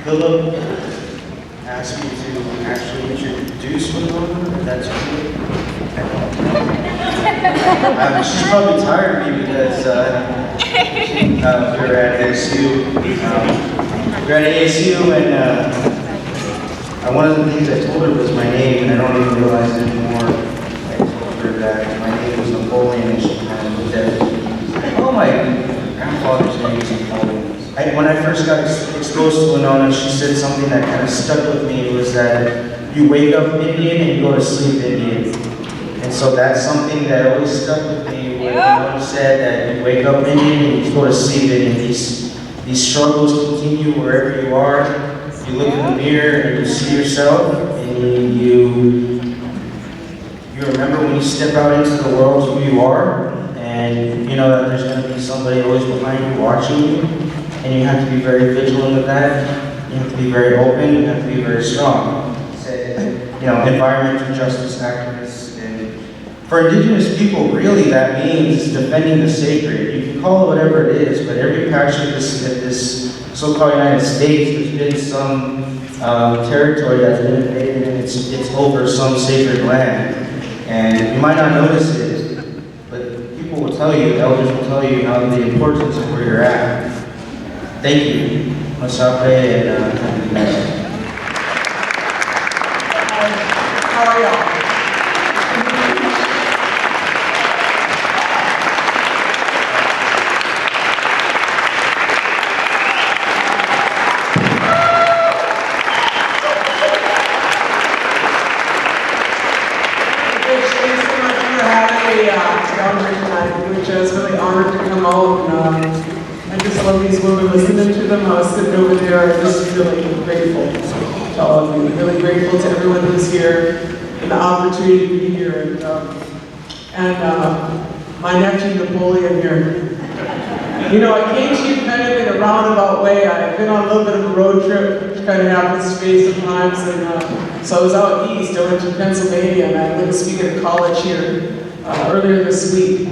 Philip asked me to actually introduce Winona, if that's okay. She's probably tired of me because we were at ASU. And one of the things I told her was my name, and I don't even realize it anymore. I told her that my name was Napoleon, and she kind of looked at me. Oh, my grandfather's name is Napoleon. When I first got exposed to Winona, she said something that kind of stuck with me. It was that you wake up Indian and you go to sleep Indian. And so that's something that always stuck with me. When Winona said that you wake up Indian and you go to sleep Indian. These struggles continue wherever you are. You look in the mirror and you see yourself, and you remember when you step out into the world who you are, and you know that there's going to be somebody always behind you watching you, and you have to be very vigilant with that. You have to be very open. You have to be very strong. You know, environmental justice activists, and for Indigenous people, really that means defending the sacred. You can call it whatever it is, but every patch of this so-called United States, there's been some territory that's been invaded, and it's over some sacred land. And you might not notice it, but people will tell you, elders will tell you how the importance of where you're at. Thank you. Mascot and thank you guys. How are y'all? Listening to them, I was sitting over there and just really grateful to all of you. Really grateful to everyone who's here and the opportunity to be here. And my nephew Napoleon here. You know, I came to you kind of in a roundabout way. I've been on a little bit of a road trip, which kind of happens to me sometimes. And so I was out east. I went to Pennsylvania, and I went to speak at a college here earlier this week.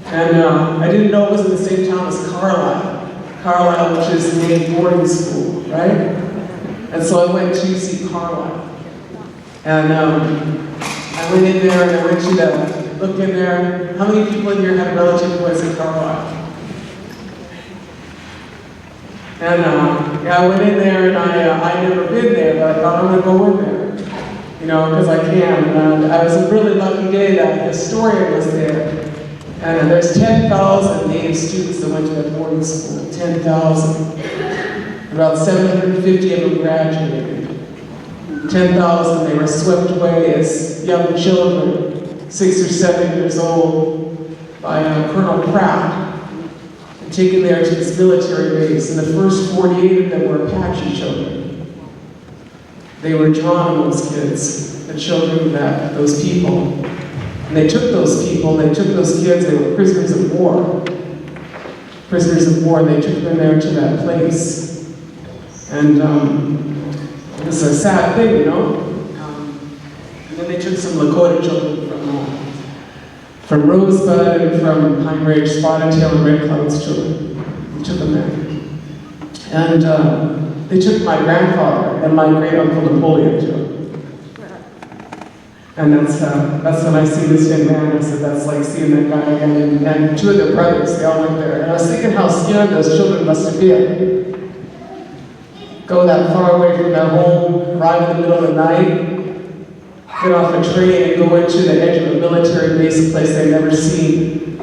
And I didn't know it was in the same town as Carlisle, which is the main boarding school, right? And so I went to see Carlisle. And I went in there and I went to look in there. How many people in here had a relative who was in Carlisle? And yeah, I went in there and I'd never been there, but I thought I'm gonna go in there, you know, because I can. And I was a really lucky day that a historian was there. And there's 10,000 Native students that went to that boarding school, 10,000. About 750 of them graduated. 10,000, they were swept away as young children, 6 or 7 years old, by Colonel Pratt, and taken there to this military base. And the first 48 of them were Apache children. They were drawn, those kids, the children of those people. And they took those people, they took those kids, they were prisoners of war. Prisoners of war, and they took them there to that place. And it was a sad thing, you know? And then they took some Lakota children from Rosebud and from Pine Ridge, Spotted Tail, and Red Cloud's children. They took them there. And they took my grandfather and my great-uncle Napoleon too. And that's when I see this young man, I said, that's like seeing that guy again. And 2 of their brothers, they all went there. And I was thinking how scared those children must have been. Go that far away from their home, arrive in the middle of the night, get off a train and go into the edge of a military base, a place they'd never seen.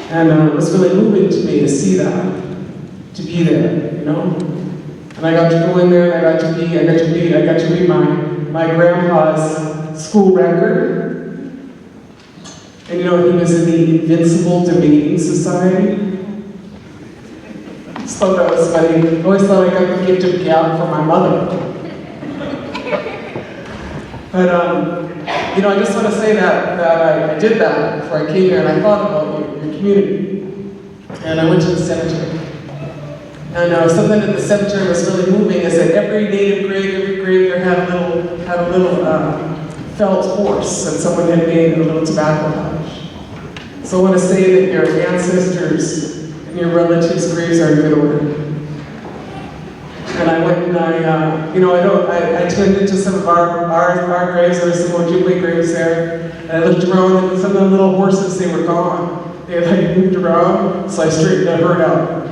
And it was really moving to me to see that, to be there, you know? And I got to go in there, and I got to read my grandpa's school record. And you know, he was in the Invincible Debating Society. So that was funny. I always thought I got the gift of gab from my mother. But, you know, I just want to say that I did that before I came here, and I thought about your community. And I went to the cemetery. And something in the cemetery was really moving is that every native grave there had a little felt horse that someone had made in a little tobacco pouch. So I want to say that your ancestors and your relatives' graves are in good order. I went and I attended to some of our graves. There were some Ojibwe graves there. And I looked around, and some of the little horses, they were gone. They had like moved around, so I straightened the herd out.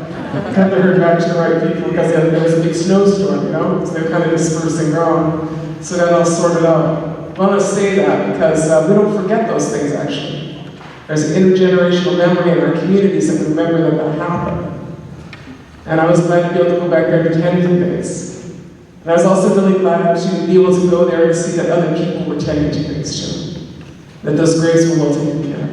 Kind of herd back to the right people, because there was a big snowstorm, so they were kind of dispersing around. So that all sorted out. I want to say that because we don't forget those things, actually. There's an intergenerational memory in our communities that remember that happened. And I was glad to be able to go back there to tend to things. And I was also really glad to be able to go there and see that other people were tending to things too. That those graves were well taken care of.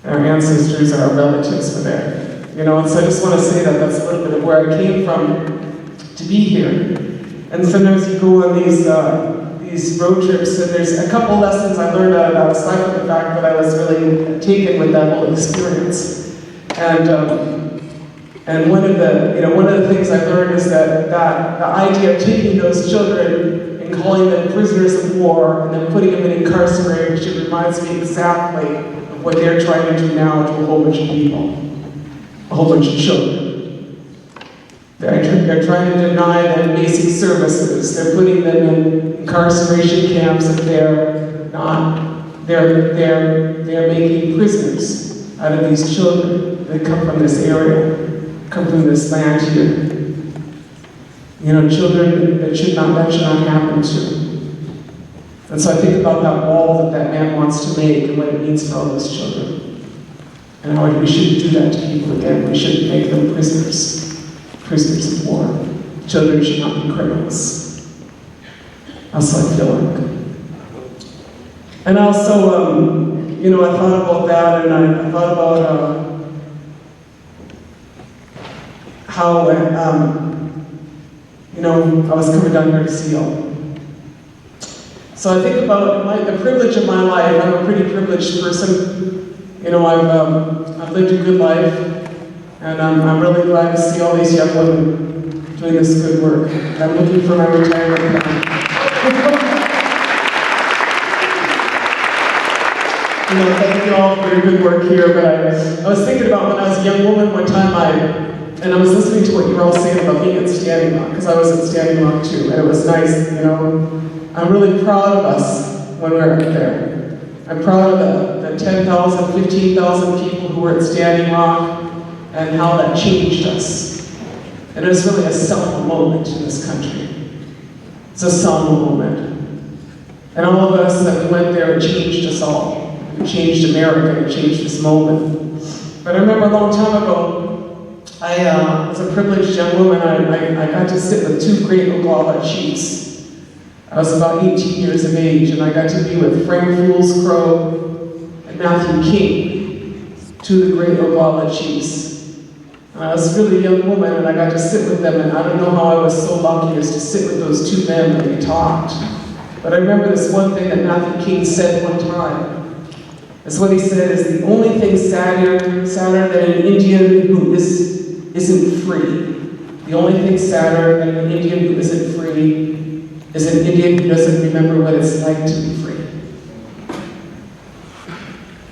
And our ancestors and our relatives were there. And so I just want to say that that's a little bit of where I came from to be here. And sometimes you go on these road trips, and there's a couple lessons I learned out of that, aside from the fact that I was really taken with that whole experience. And one of the things I learned is that the idea of taking those children and calling them prisoners of war and then putting them in incarceration reminds me exactly of what they're trying to do now to a whole bunch of people, a whole bunch of children. They're trying to deny them basic services. They're putting them in incarceration camps that they're making prisoners out of these children that come from this area. Come from this land here. Children that should not happen to. And so I think about that wall that man wants to make and what it means for all those children. And how we shouldn't do that to people again. We shouldn't make them prisoners of war. Children should not be criminals. That's what I feel like. And also, I thought about that, and I thought about how, I was coming down here to see y'all. So I think about the privilege of my life. I'm a pretty privileged person. I've lived a good life, and I'm really glad to see all these young women doing this good work. I'm looking for my retirement plan. Thank you all for your good work here, but I was thinking about when I was a young woman one time, and I was listening to what you were all saying about being at Standing Rock, because I was at Standing Rock too, and it was nice, I'm really proud of us when we were up there. I'm proud of the 10,000, 15,000 people who were at Standing Rock, and how that changed us. And it was really a seminal moment in this country. It's a seminal moment. And all of us that went there, it changed us all. It changed America, it changed this moment. But I remember a long time ago, I was a privileged young woman. I got to sit with two great Oglala chiefs. I was about 18 years of age, and I got to be with Frank Fools Crow and Matthew King, two of the great Oglala chiefs. And I was a really young woman, and I got to sit with them, and I don't know how I was so lucky as to sit with those two men and we talked. But I remember this one thing that Matthew King said one time. That's what he said is the only thing sadder than an Indian who isn't free. The only thing sadder than an Indian who isn't free is an Indian who doesn't remember what it's like to be free.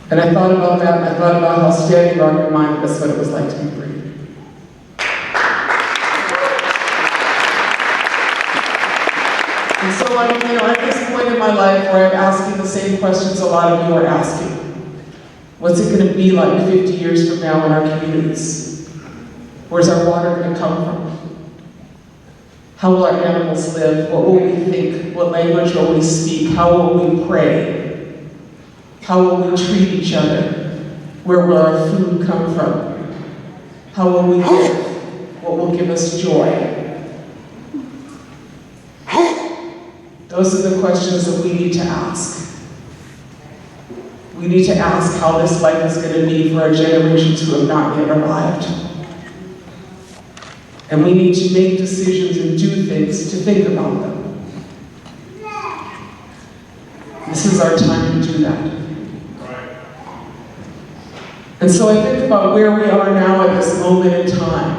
And I thought about that, and I thought about how Standing Rock reminded us what it was like to be free. And so I'm at this point in my life where I'm asking the same questions a lot of you are asking. What's it going to be like 50 years from now in our communities? Where's our water going to come from? How will our animals live? What will we think? What language will we speak? How will we pray? How will we treat each other? Where will our food come from? How will we live? What will give us joy? Those are the questions that we need to ask. We need to ask how this life is going to be for our generations who have not yet arrived. And we need to make decisions and do things to think about them. This is our time to do that. And so I think about where we are now at this moment in time.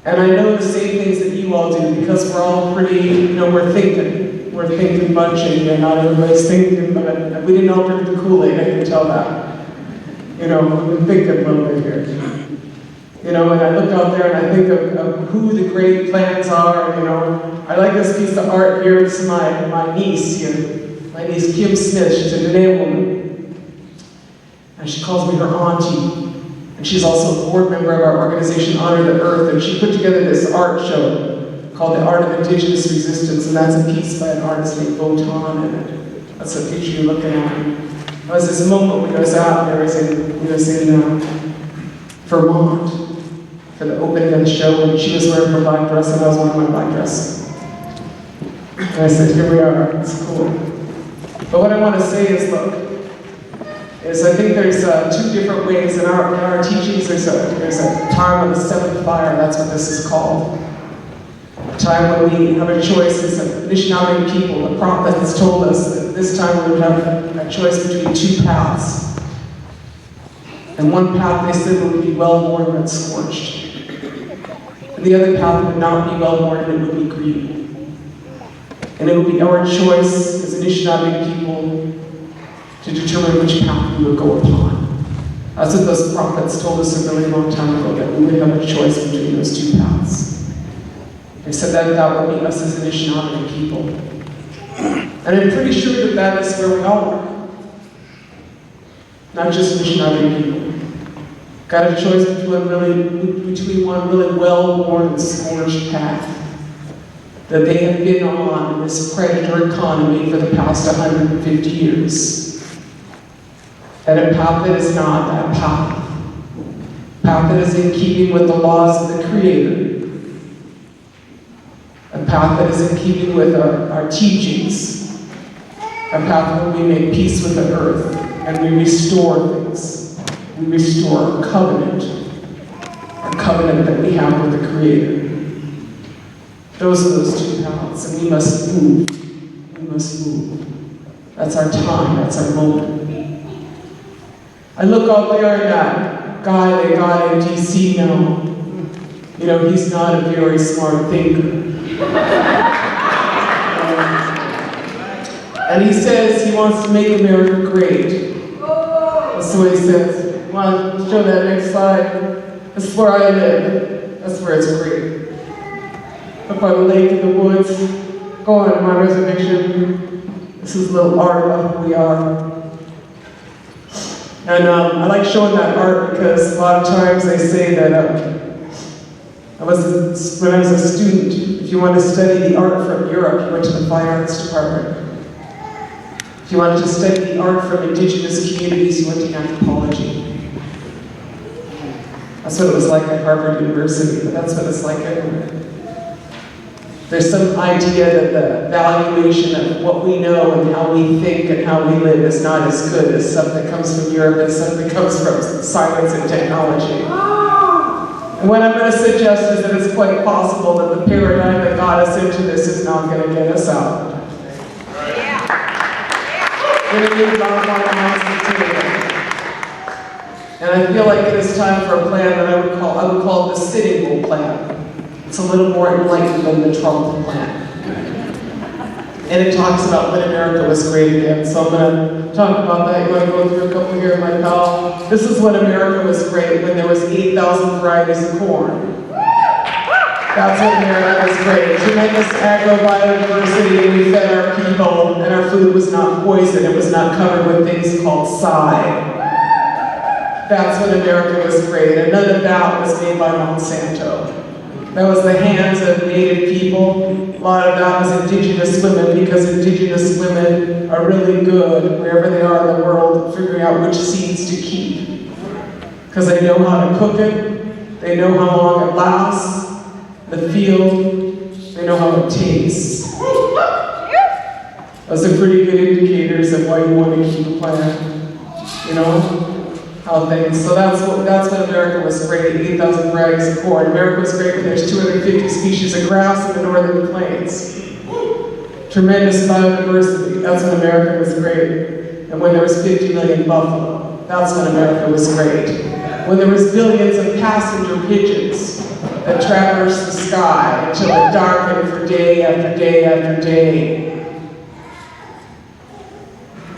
And I know the same things that you all do, because we're all pretty, we're thinking. We're thinking bunching, and not everybody's thinking, but we didn't all drink the Kool-Aid, I can tell that. We've been thinking a little bit here. You know, and I look out there and I think of who the great plants are, you know. I like this piece of art here. This is my niece here. My niece Kim Smith. She's a Dene woman. And she calls me her auntie. And she's also a board member of our organization, Honor the Earth. And she put together this art show called The Art of Indigenous Resistance. And that's a piece by an artist named Wotan. And that's a picture you're looking at. It was this moment when I was out there. We was in Vermont for the opening of the show, and she was wearing her black dress and I was wearing my black dress. And I said, here we are, it's cool. But what I want to say is, look, I think there's two different ways in our teachings. There's a time of the seventh fire, that's what this is called. A time when we have a choice as a Anishinaabe people. The prophets told us that this time we would have a choice between two paths. And one path, they said, would be well-worn but scorched. And the other path would not be well-worn and it would be green. And it would be our choice as Anishinaabe people to determine which path we would go upon. That's what those prophets told us a really long time ago, that we would have a choice between those two paths. They said that would be us as Anishinaabe people. And I'm pretty sure that is where we all are. Not just Anishinaabe people. Got a choice between one really well-worn and scorched path that they have been on in this predator economy for the past 150 years. And a path that is not that path. A path that is in keeping with the laws of the Creator. A path that is in keeping with our teachings. A path where we make peace with the earth and we restore things. We restore our covenant that we have with the Creator. Those are those two paths, and we must move. We must move. That's our time, that's our moment. I look out there at that guy they got in DC now. You know, he's not a very smart thinker. And he says he wants to make America great. That's the way he says. Want to show that next slide? This is where I live. That's where it's great. Up by the lake in the woods, going to my reservation. This is a little art of who we are. And I like showing that art because a lot of times they say that when I was a student, if you want to study the art from Europe, you went to the Fine Arts Department. If you wanted to study the art from Indigenous communities, you went to anthropology. That's what it was like at Harvard University, but that's what it's like everywhere. There's some idea that the valuation of what we know and how we think and how we live is not as good as stuff that comes from Europe and stuff that comes from science and technology. And what I'm going to suggest is that it's quite possible that the paradigm that got us into this is not going to get us out. We're going to need about 1 ounce. And I feel like it is time for a plan that I would call it the Sitting Bull plan. It's a little more enlightened than the Trump plan. And it talks about when America was great again. So I'm going to talk about that. You want to go through a couple here, my pal? This is when America was great, when there was 8,000 varieties of corn. That's when America was great. Tremendous agro-biodiversity, and we fed our people, and our food was not poisoned. It was not covered with things called side. That's when America was great, and none of that was made by Monsanto. That was the hands of Native people. A lot of that was Indigenous women, because Indigenous women are really good, wherever they are in the world, figuring out which seeds to keep. Because they know how to cook it, they know how long it lasts, the field, they know how it tastes. Those are pretty good indicators of why you want to keep a plant, you know? How things. So that's when America was great, 8,000 varieties of corn. America was great when there's 250 species of grass in the northern plains. Tremendous biodiversity. That's when America was great. And when there was 50 million buffalo, that's when America was great. When there was billions of passenger pigeons that traversed the sky until it darkened for day after day after day.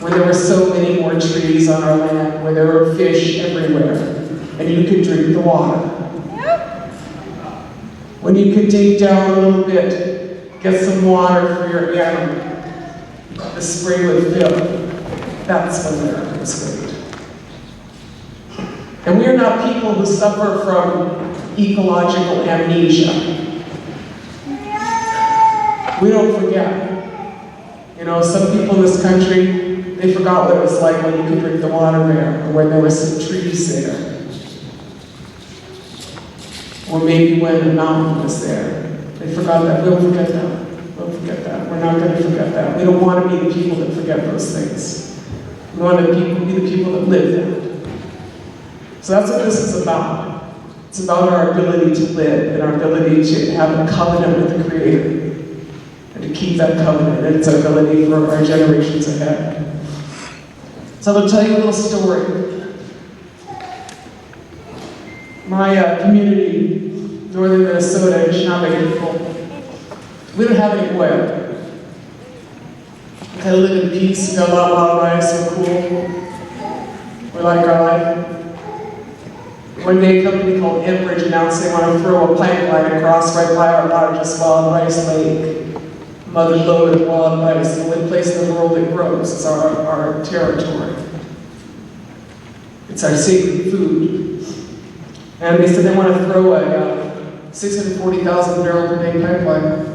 When there were so many more trees on our land, where there were fish everywhere, and you could drink the water. When you could dig down a little bit, get some water for your animal, the spring would fill. That's when America was great. And we are not people who suffer from ecological amnesia. We don't forget. You know, some people in this country, they forgot what it was like when you could drink the water there, or when there were some trees there. Or maybe when the mountain was there. They forgot that. We'll forget that. We'll forget that. We're not going to forget that. We don't want to be the people that forget those things. We want to be the people that live that. So that's what this is about. It's about our ability to live and our ability to have a covenant with the Creator and to keep that covenant, and its ability for our generations ahead. So I'll tell you a little story. My community, northern Minnesota, in Chenango, we don't have any oil. We kind of live in peace, we got a lot of wildlife, so cool. We like our life. One day, a company called Enbridge announced they want to throw a pipeline across right by our largest wild rice lake. Mother lode of wild rice, the only place in the world that grows. It's our territory. It's our sacred food. And they said they want to throw a 640,000 barrel per day pipeline,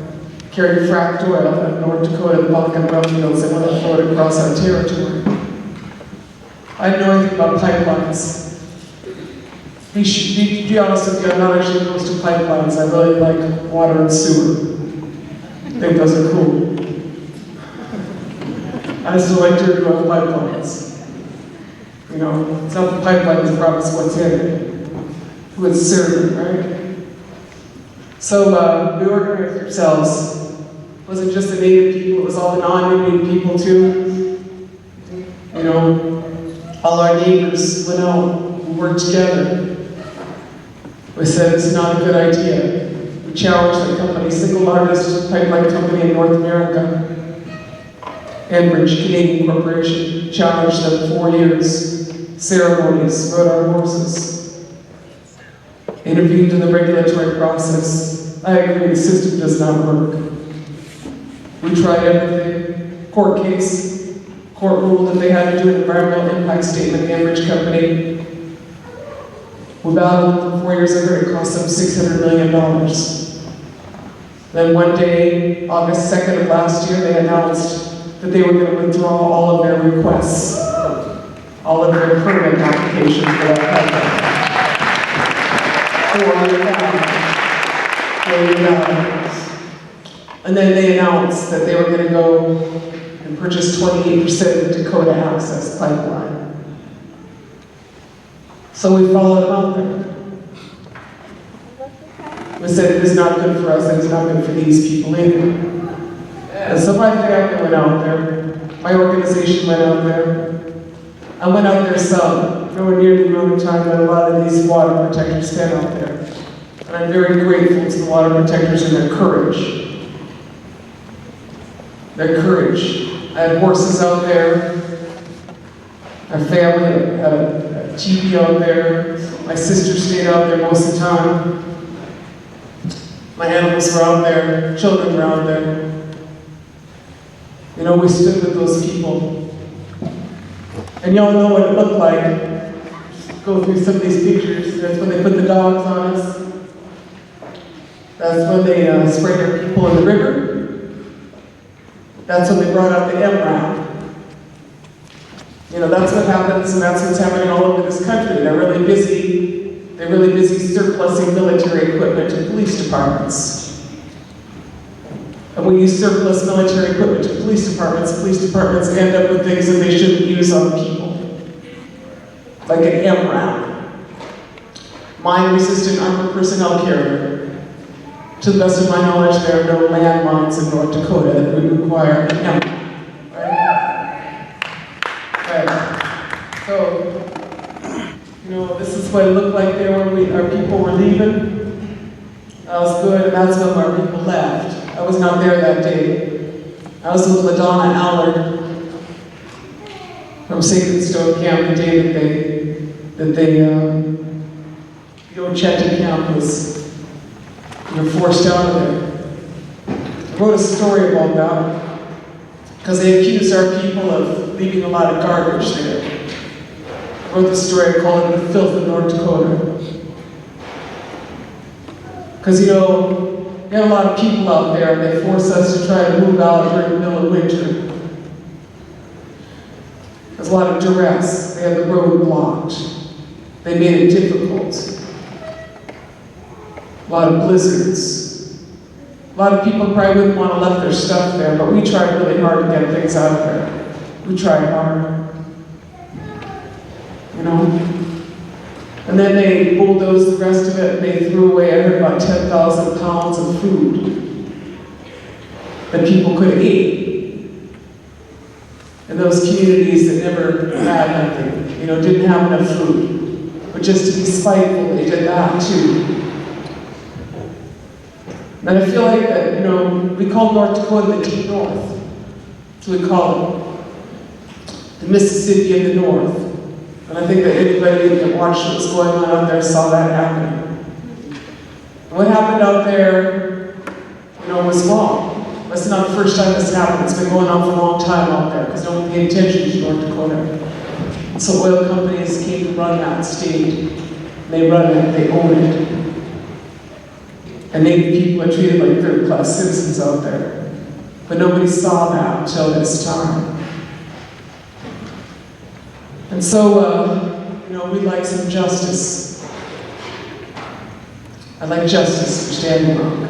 carrying fracked oil out of North Dakota, the Bakken brownfields. They want to throw it across our territory. I know anything about pipelines. To be honest with you, I'm not actually opposed to pipelines. I really like water and sewer. I think those are cool. I still like to do pipelines. You know, it's not the pipeline that's brought us what's in it. Who it's serving, right? So we organized ourselves. It wasn't just the Native people, it was all the non-Indian people too. You know, all our neighbors went out and worked together. We said it's not a good idea. We challenged the company, single largest pipeline company in North America, Enbridge, Canadian Corporation, challenged them 4 years. Ceremonies, rode our horses, intervened in the regulatory process. I agree, the system does not work. We tried everything. Court case, court ruled that they had to do an environmental impact statement, the Enbridge company. We battled them for 4 years, it cost them $600 million. Then one day, August 2nd of last year, they announced that they were going to withdraw all of their requests, all of their permit applications for that pipeline. And then they announced that they were going to go and purchase 28% of the Dakota Access Pipeline. So we followed them out there. We said it is not good for us, it is not good for these people either. And so my family went out there, my organization went out there. I went out there some, nowhere near the amount of time that a lot of these water protectors spent out there. And I'm very grateful to the water protectors and their courage. Their courage. I had horses out there. Our family had a teepee out there. My sister stayed out there most of the time. My animals were out there. Children were out there. You know, we stood with those people. And y'all know what it looked like. Go through some of these pictures. That's when they put the dogs on us. That's when they sprayed our people in the river. That's when they brought out the MRAP. You know, that's what happens, and that's what's happening all over this country. They're really busy surplusing military equipment to police departments. And when you surplus military equipment to police departments end up with things that they shouldn't use on people. Like an MRAP, mine-resistant armored personnel carrier. To the best of my knowledge, there are no landmines in North Dakota that would require an MRAP. So, you know, this is what it looked like there when our people were leaving. That was good, and that's when our people left. I was not there that day. I was with LaDonna Allard from Sacred Stone Camp the day that they Ocheta camp was You're forced out of there. I wrote a story about that because they accused our people of leaving a lot of garbage there. I wrote the story, I called it The Filth of North Dakota. Because, you know, you have a lot of people out there and they force us to try to move out during the middle of winter. There's a lot of duress. They have the road blocked. They made it difficult. A lot of blizzards. A lot of people probably wouldn't want to left their stuff there, but we tried really hard to get things out of there. We tried hard. You know? And then they bulldozed the rest of it and they threw away, I heard, about 10,000 pounds of food that people could eat. In those communities that never had nothing, you know, didn't have enough food. But just to be spiteful, they did that too. And I feel like that, you know, we call North Dakota the Deep North. That's what we call it. The Mississippi of the North. And I think that anybody that watched what was going on out there saw that happening. And what happened out there, you know, was wrong. That's not the first time this happened. It's been going on for a long time out there because no one paid attention to North Dakota. And so oil companies came to run that state. They run it, they own it. And Native people are treated like third-class citizens out there. But nobody saw that until this time. And so, you know, we'd like some justice. I'd like justice for Standing Rock.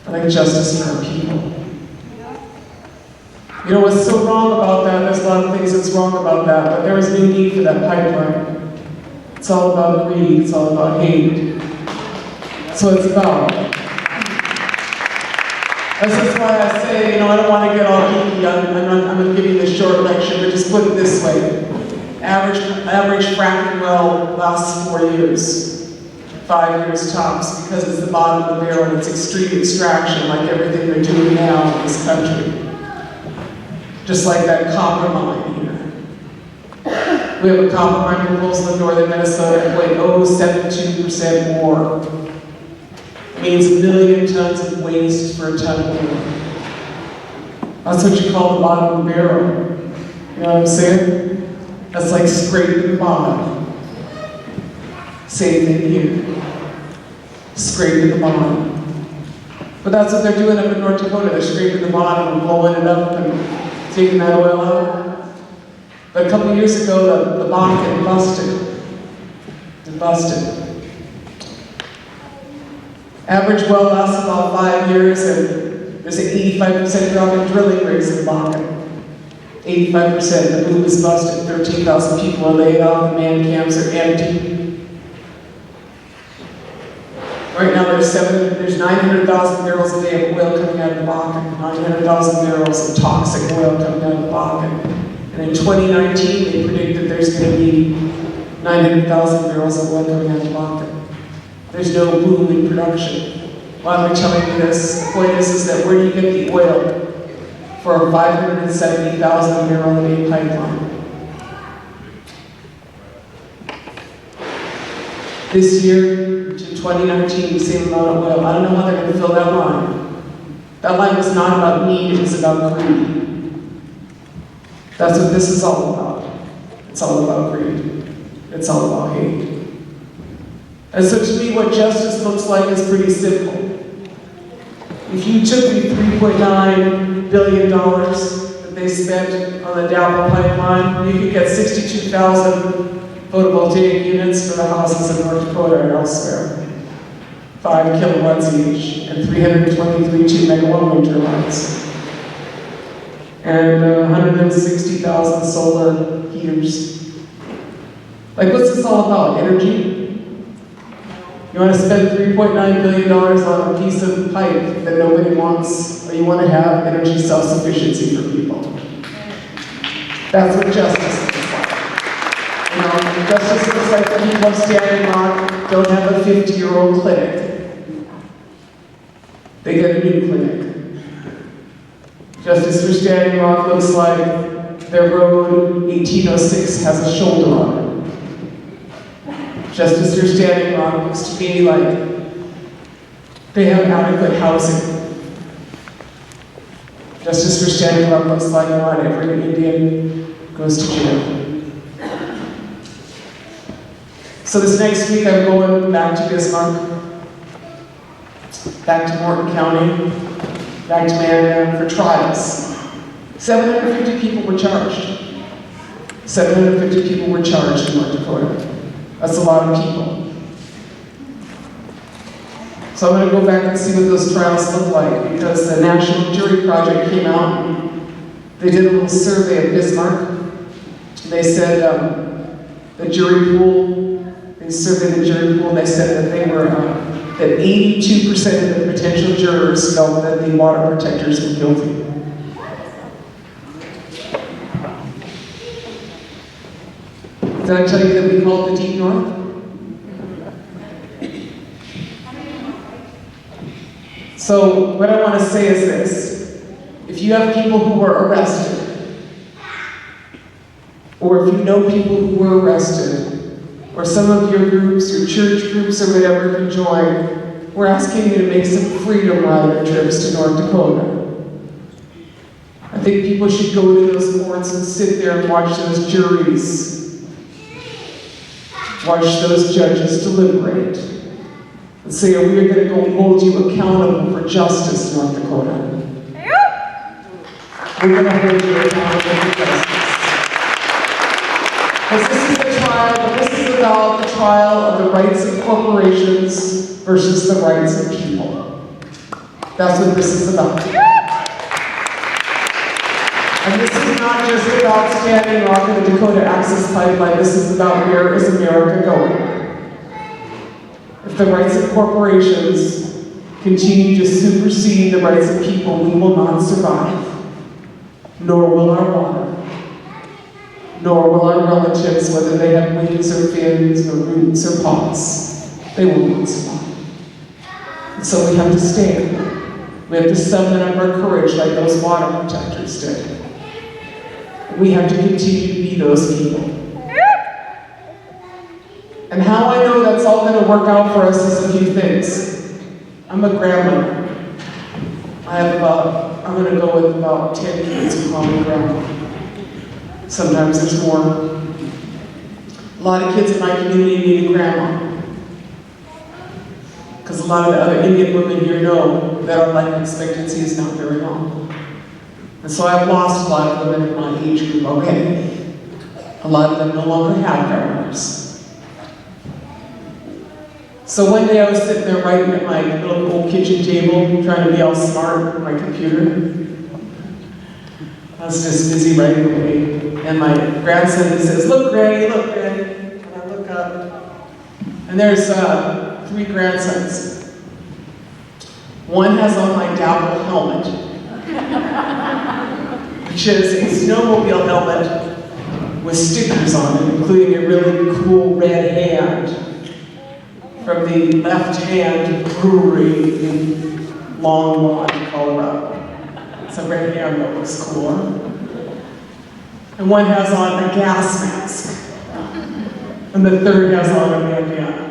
I'd like justice for our people. You know what's so wrong about that? There's a lot of things that's wrong about that, but there was no need for that pipeline. It's all about greed, it's all about hate. That's what it's about. That's just why I say, you know, I don't want to get all geeky. I'm going to give you this short lecture, but just put it this way. Average fracking well lasts 4 years, 5 years tops, because it's the bottom of the barrel and it's extreme extraction, like everything they're doing now in this country. Just like that copper mine here. We have a copper mine proposal in northern Minnesota at 0.072% ore. Means 1 million tons of waste for a ton of ore. That's what you call the bottom of the barrel. You know what I'm saying? That's like scraping the bottom. Same thing here. Scraping the bottom. But that's what they're doing up in North Dakota. They're scraping the bottom and blowing it up and taking that oil out. But a couple of years ago, the Bakken busted. It busted. Average well lasts about 5 years, and there's an 85% drop in drilling rigs in the Bakken. 85%. The boom is busted. 13,000 people are laid off. The man camps are empty. Right now, there's 900,000 barrels a day of oil coming out of the Bakken. 900,000 barrels of toxic oil coming out of the Bakken. And in 2019, they predict that there's going to be 900,000 barrels of oil coming out of the Bakken. There's no boom in production. Why am I telling you this? The point is that where do you get the oil for a 570,000 barrel a day pipeline? This year, to 2019, the same amount of oil. I don't know how they're going to fill that line. That line was not about need, it was about greed. That's what this is all about. It's all about greed. It's all about hate. And so to me, what justice looks like is pretty simple. If you took the $3.9 billion that they spent on the Dalpa pipeline, you could get 62,000 photovoltaic units for the houses in North Dakota and elsewhere. 5 kilowatts each, and 323 2-megawatt wind turbines. And 160,000 solar heaters. Like, what's this all about? Energy? You want to spend $3.9 billion on a piece of pipe that nobody wants, or you want to have energy self-sufficiency for people. That's what justice looks like. You know, justice looks like the people of Standing Rock don't have a 50-year-old clinic. They get a new clinic. Justice for Standing Rock looks like their road 1806 has a shoulder on it. Justice for Standing Rock looks to me like They have adequate housing. Justice for standing up looks like not every Indian goes to jail. So this next week I'm going back to Bismarck, back to Morton County, back to Maricopa for trials. 750 people were charged. 750 people were charged in North Dakota. That's a lot of people. So I'm going to go back and see what those trials look like, because the National Jury Project came out and they did a little survey of Bismarck. They said the jury pool, they surveyed the jury pool, and they said that they were, that 82% of the potential jurors felt that the water protectors were guilty. Did I tell you that we call it the Deep North? So what I want to say is this. If you have people who were arrested, or if you know people who were arrested, or some of your groups, your church groups or whatever can join, we're asking you to make some freedom rider trips to North Dakota. I think people should go to those courts and sit there and watch those juries, watch those judges deliberate, and say, are we going to go hold you accountable for justice, North Dakota? We're going to hold you accountable for justice. Because this is the trial, but this is about the trial of the rights of corporations versus the rights of people. That's what this is about. And this is not just about Standing Rock and the Dakota Access Pipeline. This is about where is America going. If the rights of corporations continue to supersede the rights of people, we will not survive. Nor will our water. Nor will our relatives, whether they have wings or fins or roots or paws. They will not survive. And so we have to stand. We have to summon up our courage like those water protectors did. We have to continue to be those people. And how I know that's all going to work out for us is a few things. I'm a grandma. I'm going to go with about 10 kids who call me grandma. Sometimes there's more. A lot of kids in my community need a grandma. Because a lot of the other Indian women here know that our life expectancy is not very long. And so I've lost a lot of women in my age group already. A lot of them no longer have grandmothers. So one day I was sitting there writing at my little old kitchen table, trying to be all smart on my computer. I was just busy writing away. And my grandson says, look, Granny, look, Granny. And I look up, and there's 3 grandsons. One has on my Dapple helmet, which is a snowmobile helmet with stickers on it, including a really cool red hand from the Left Hand Brewery in Longmont, Colorado. It's a red hand that looks cool. And one has on a gas mask. And the third has on a bandana.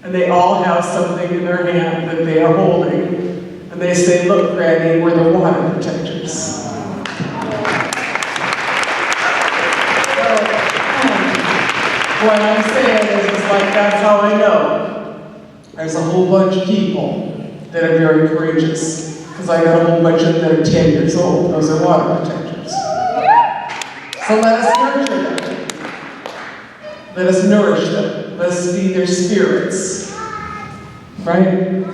And they all have something in their hand that they are holding. And they say, look, Granny, we're the water protectors. So, what I'm saying is like, that's how I know. There's a whole bunch of people that are very courageous. Because I got a whole bunch of them that are 10 years old. Those are water protectors. So let us nurture them. Let us nourish them. Let us feed their spirits. Right?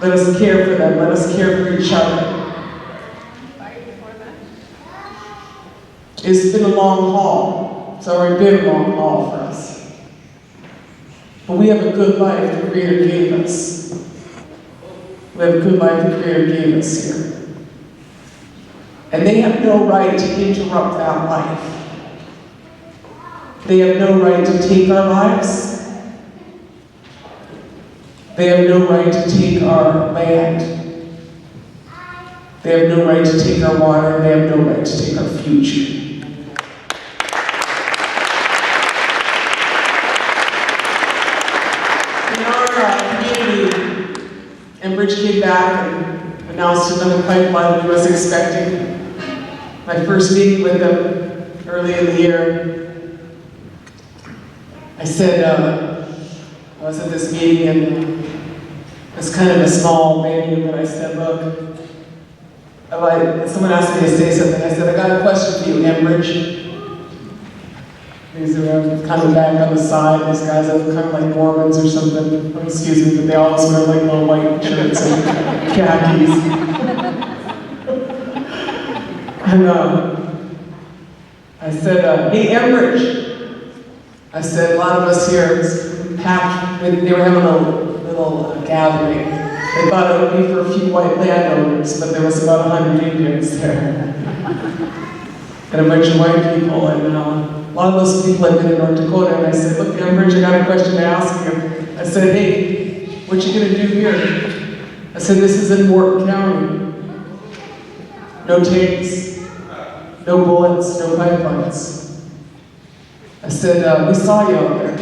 Let us care for them. Let us care for each other. It's been a long haul. It's already been a long haul for us. But we have a good life the Creator gave us. We have a good life the Creator gave us here. And they have no right to interrupt that life. They have no right to take our lives. They have no right to take our land. They have no right to take our water. They have no right to take our future. In our community, Enbridge came back and announced another pipeline we was expecting. My first meeting with them early in the year, I said, I was at this meeting and it's kind of a small venue, but I said, look, someone asked me to say something. I said, I got a question for you, Enbridge. These are kind of back on the side. These guys are kind of like Mormons or something. Oh, excuse me, but they always wear like little white shirts and khakis. And I said, hey, Enbridge. I said, a lot of us here packed, they were having a little gathering. They thought it would be for a few white landowners, but there was about 100 Indians there. And a bunch of white people, and a lot of those people had been in North Dakota, and I said, look, Enbridge, I got a question to ask you. I said, hey, what you gonna do here? I said, this is in Morton County. No tanks, no bullets, no pipelines. I said, we saw you out there.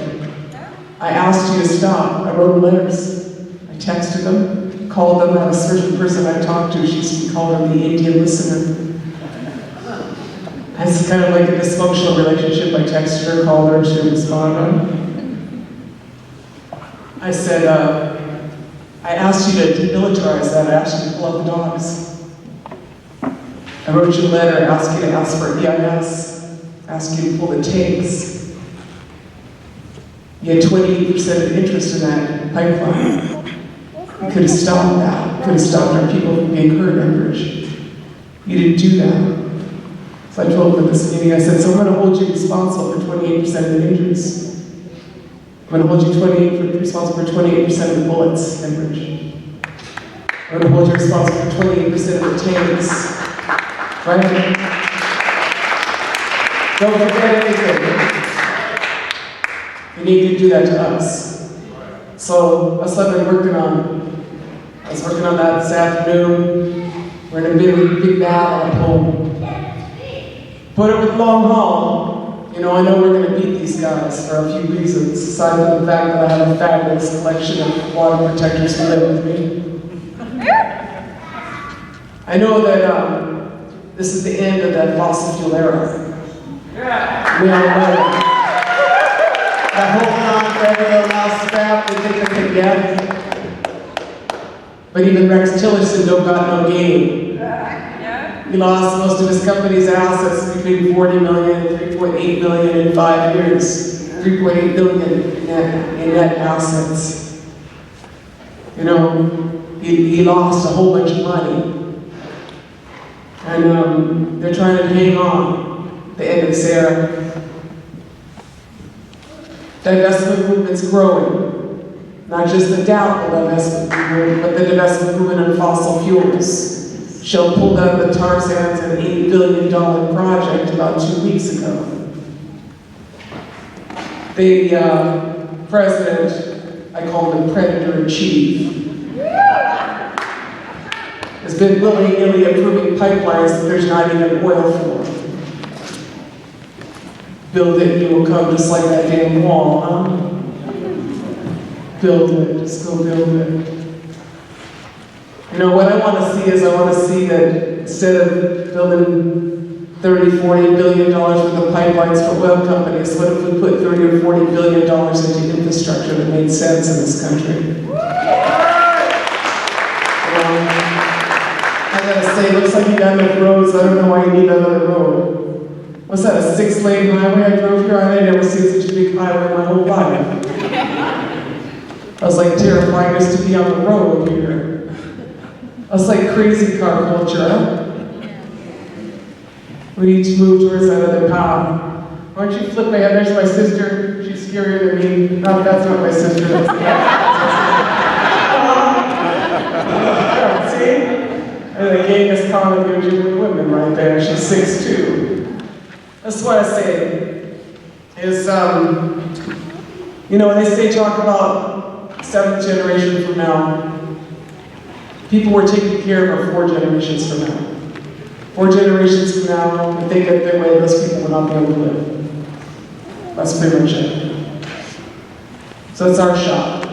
I asked you to stop. I wrote letters. I texted them, called them. I had a certain person I talked to. We called them the Indian listener. It's kind of like a dysfunctional relationship. I texted her, called her, and she responded. I said, I asked you to demilitarize that. I asked you to pull out the dogs. I wrote you a letter, I asked you to ask for EIS, asked you to pull the tanks. You had 28% of interest in that pipeline. You could have stopped that. You could have stopped our people from being hurt, Enbridge. You didn't do that. So I told them at this meeting, I said, so I'm going to hold you responsible for 28% of the injuries. I'm going to hold you responsible for 28% of the bullets, Enbridge. I'm going to hold you responsible for 28% of the tanks. Right? Don't forget anything. You need to do that to us. So that's what I've been working on. I was working on that this afternoon. We're in a big battle at home. But it was long haul. You know, I know we're going to beat these guys for a few reasons, aside from the fact that I have a fabulous collection of water protectors who live with me. I know that this is the end of that fossil fuel era. We all know that. That holding on for every little last scrap they think they can get. But even Rex Tillerson don't got no game. He lost most of his company's assets between 40 million and 3.8 million in 5 years. 3.8 billion in net assets. You know, he lost a whole bunch of money. And they're trying to hang on at the end of this era. Divestment movement's growing. Not just the doubtful divestment movement, but the divestment movement on fossil fuels. Shell pulled out of the tar sands an $8 billion project about 2 weeks ago. The president, I call him predator-in-chief, has been willy-nilly approving pipelines that there's not even oil for. Build it, you will come, just like that damn wall, huh? Build it, just go build it. You know, what I want to see is, I want to see that instead of building $30, $40 billion worth of pipelines for oil companies, what if we put $30 or $40 billion into infrastructure that made sense in this country? I gotta say, it looks like you got enough roads, I don't know why you need another road. What's that, a 6-lane highway I drove here? I ain't never seen such a big highway in my whole life. I was like terrifying us to be on the road here. That's like crazy car culture, huh? We need to move towards that other path. Why don't you flip ahead? There's my sister. She's scarier than me. No, that's not my sister. That's see? And the gayest common of Ojibwe women right there. She's 6'2". That's what I say. Is, you know, when they say talk about 7th generation from now, people were taken care of 4 generations from now. 4 generations from now, if they get their way, those people will not be able to live. That's pretty much it. So it's our shot.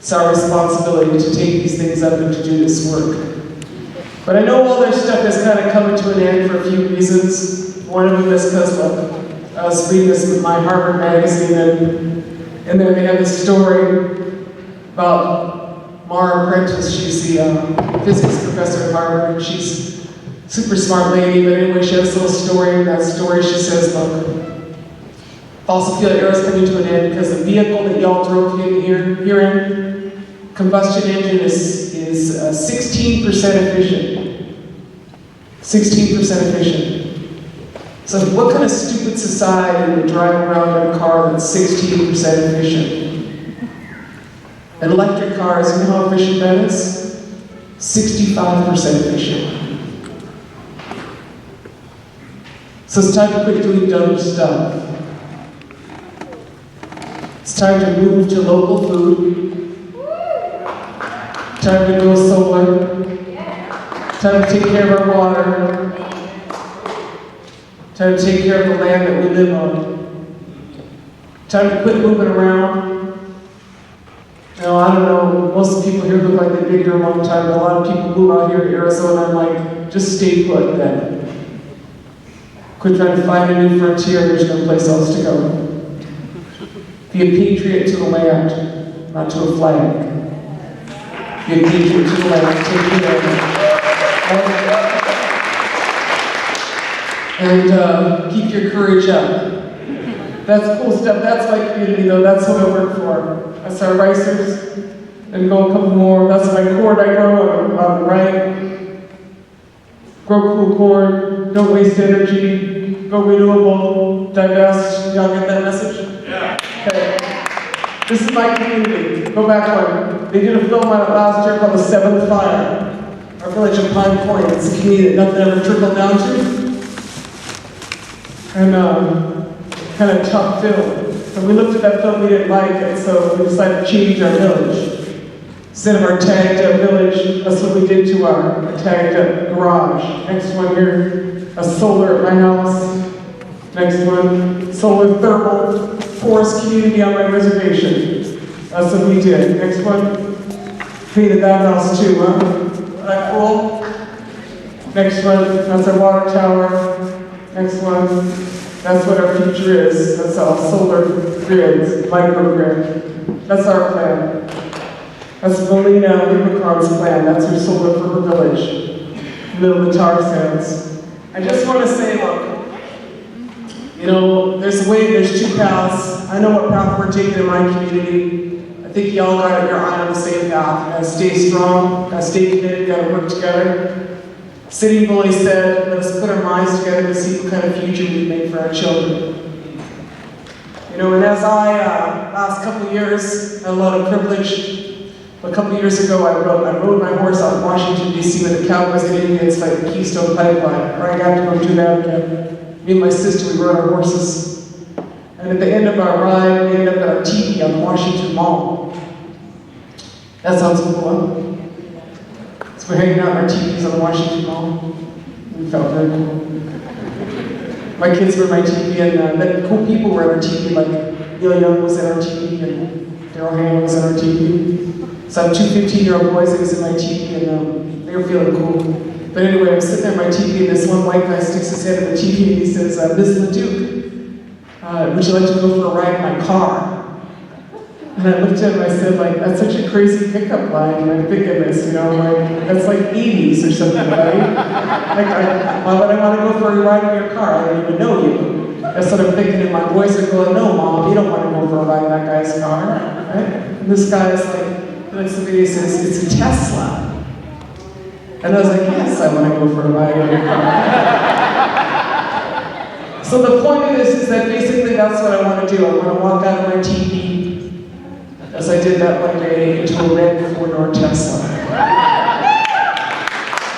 It's our responsibility to take these things up and to do this work. But I know all their stuff is kind of coming to an end for a few reasons. One of them is because I was reading this with my Harvard magazine, and there they have this story about Mara Prentice. She's the physics professor at Harvard. She's a super smart lady, but anyway, she has a little story. In that story, she says, look, fossil fuel era is coming to an end because the vehicle that y'all drove in here in, combustion engine is 16% efficient. 16% efficient. So what kind of stupid society would drive around in a car that's 16% efficient? An electric cars, you know how efficient that is? 65% efficient. So it's time to quit doing dumb stuff. It's time to move to local food. Time to go solar. Time to take care of our water. Time to take care of the land that we live on. Time to quit moving around. You know, I don't know, most people here look like they've been here a long time, but a lot of people move out here to Arizona and I'm like, just stay put then. Quit trying to find a new frontier, there's no place else to go. Be a patriot to the land, not to a flag. Be a patriot to the land, take care of it. And keep your courage up. That's cool stuff. That's my community, though. That's what I work for. That's our ricers. And go a couple more. That's my corn I grow on the right. Grow cool corn. Don't waste energy. Go renewable. Divest. Y'all get that message? Yeah. Okay. This is my community. Go back one. They did a film on it last year called The Seventh Fire. Our village of Pine Point. It's a community that nothing ever trickled down to. And kind of tough film. So we looked at that film, we didn't like it, so we decided to change our village. Instead of our tagged up village, that's what we did to our tagged up garage. Next one here, a solar at my house. Next one, solar thermal forest community on my reservation. That's what we did. Next one, painted that house too, huh? Isn't that cool? Next one, that's our water tower. Next one, that's what our future is. That's all solar grids, microgrid. That's our plan. That's Winona LaDuke's plan. That's her solar for her village. Middle of the tar sands. I just want to say, look, you know, there's two paths. I know what path we're taking in my community. I think y'all got your eye on the same path. Gotta stay strong, gotta stay committed, gotta work together. City bully said, let us put our minds together to see what kind of future we make for our children. You know, and as last couple of years, had a lot of privilege. A couple of years ago, I rode my horse out in Washington, D.C. with the Cowboys and Indians like the Keystone Pipeline. Right after go do that again. Me and my sister, we rode our horses. And at the end of our ride, we ended up at our teepee on the Washington Mall. That sounds cool, huh? We're hanging out in our teepees on the Washington Mall. We felt very cool. My kids were in my teepee, and then cool people were in our teepee, like Neil Young was in our teepee, and Daryl Hannah was in our teepee. So I have two 15-year-old boys that was in my teepee, and they were feeling cool. But anyway, I'm sitting there in my teepee, and this one white guy sticks his head in the teepee, and he says, Miss LaDuke, would you like to go for a ride in my car? And I looked at him and I said, like, that's such a crazy pickup line. And I'm thinking this, you know, like, that's like 80s or something, right? Like, why would I want to go for a ride in your car? I don't even know you. That's what I'm thinking, and my boys are going, no, Mom, you don't want to go for a ride in that guy's car, right? And this guy is like, he looks at me and he says, it's a Tesla. And I was like, yes, I want to go for a ride in your car. So the point of this is that basically that's what I want to do. I want to walk out of my teepee, as I did that one day, into a red four-door Tesla.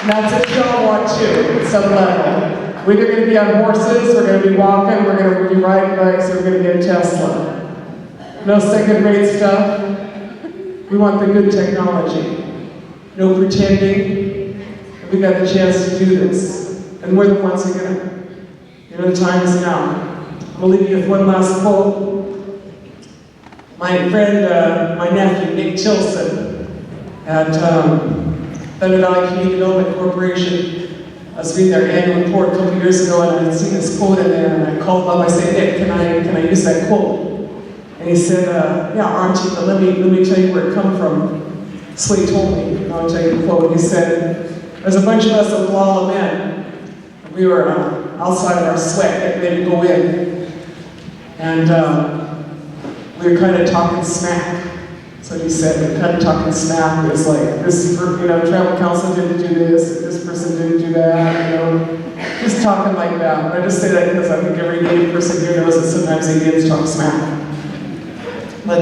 And that's what y'all want too, at some level. We're going to be on horses, we're going to be walking, we're going to be riding bikes, we're going to get a Tesla. No second-rate stuff. We want the good technology. No pretending. We got the chance to do this. And we're the ones who are going to. You know, the time is now. I'm going to leave you with one last quote. my friend, my nephew, Nick Tilson, at Thunder Valley Community Development Corporation. I was reading their annual report a couple years ago, and I had seen this quote in there, and I called him up. I said, Nick, can I use that quote? And he said, yeah, Auntie, but let me tell you where it come from. That's what he told me. I'll tell you the quote. He said, there's a bunch of us Oglala men. We were outside of our sweat, getting ready to go in. And we were kind of talking smack. So he said, we were kind of talking smack. It was like, this, tribal council didn't do this person didn't do that, just talking like that. I just say that because I think every Native person here knows that sometimes Indians talk smack. But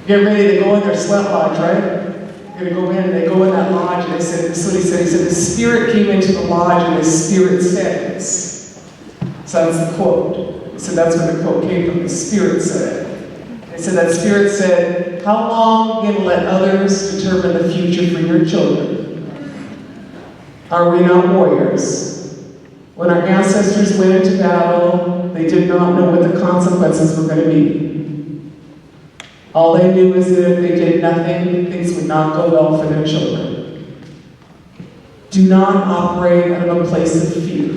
get ready to go in their sweat lodge, right? They're gonna go in, and they go in that lodge, and they said, this is what he said. He said, the spirit came into the lodge, and the spirit said this. So that's the quote. He said, that's where the quote came from, the spirit said it. They said, that spirit said, how long are you gonna let others determine the future for your children? Are we not warriors? When our ancestors went into battle, they did not know what the consequences were gonna be. All they knew is that if they did nothing, things would not go well for their children. Do not operate out of a place of fear.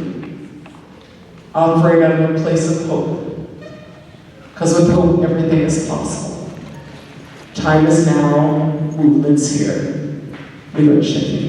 Operate out of a place of hope. Because with hope, everything is possible. Time is now, movement's here. We worship you.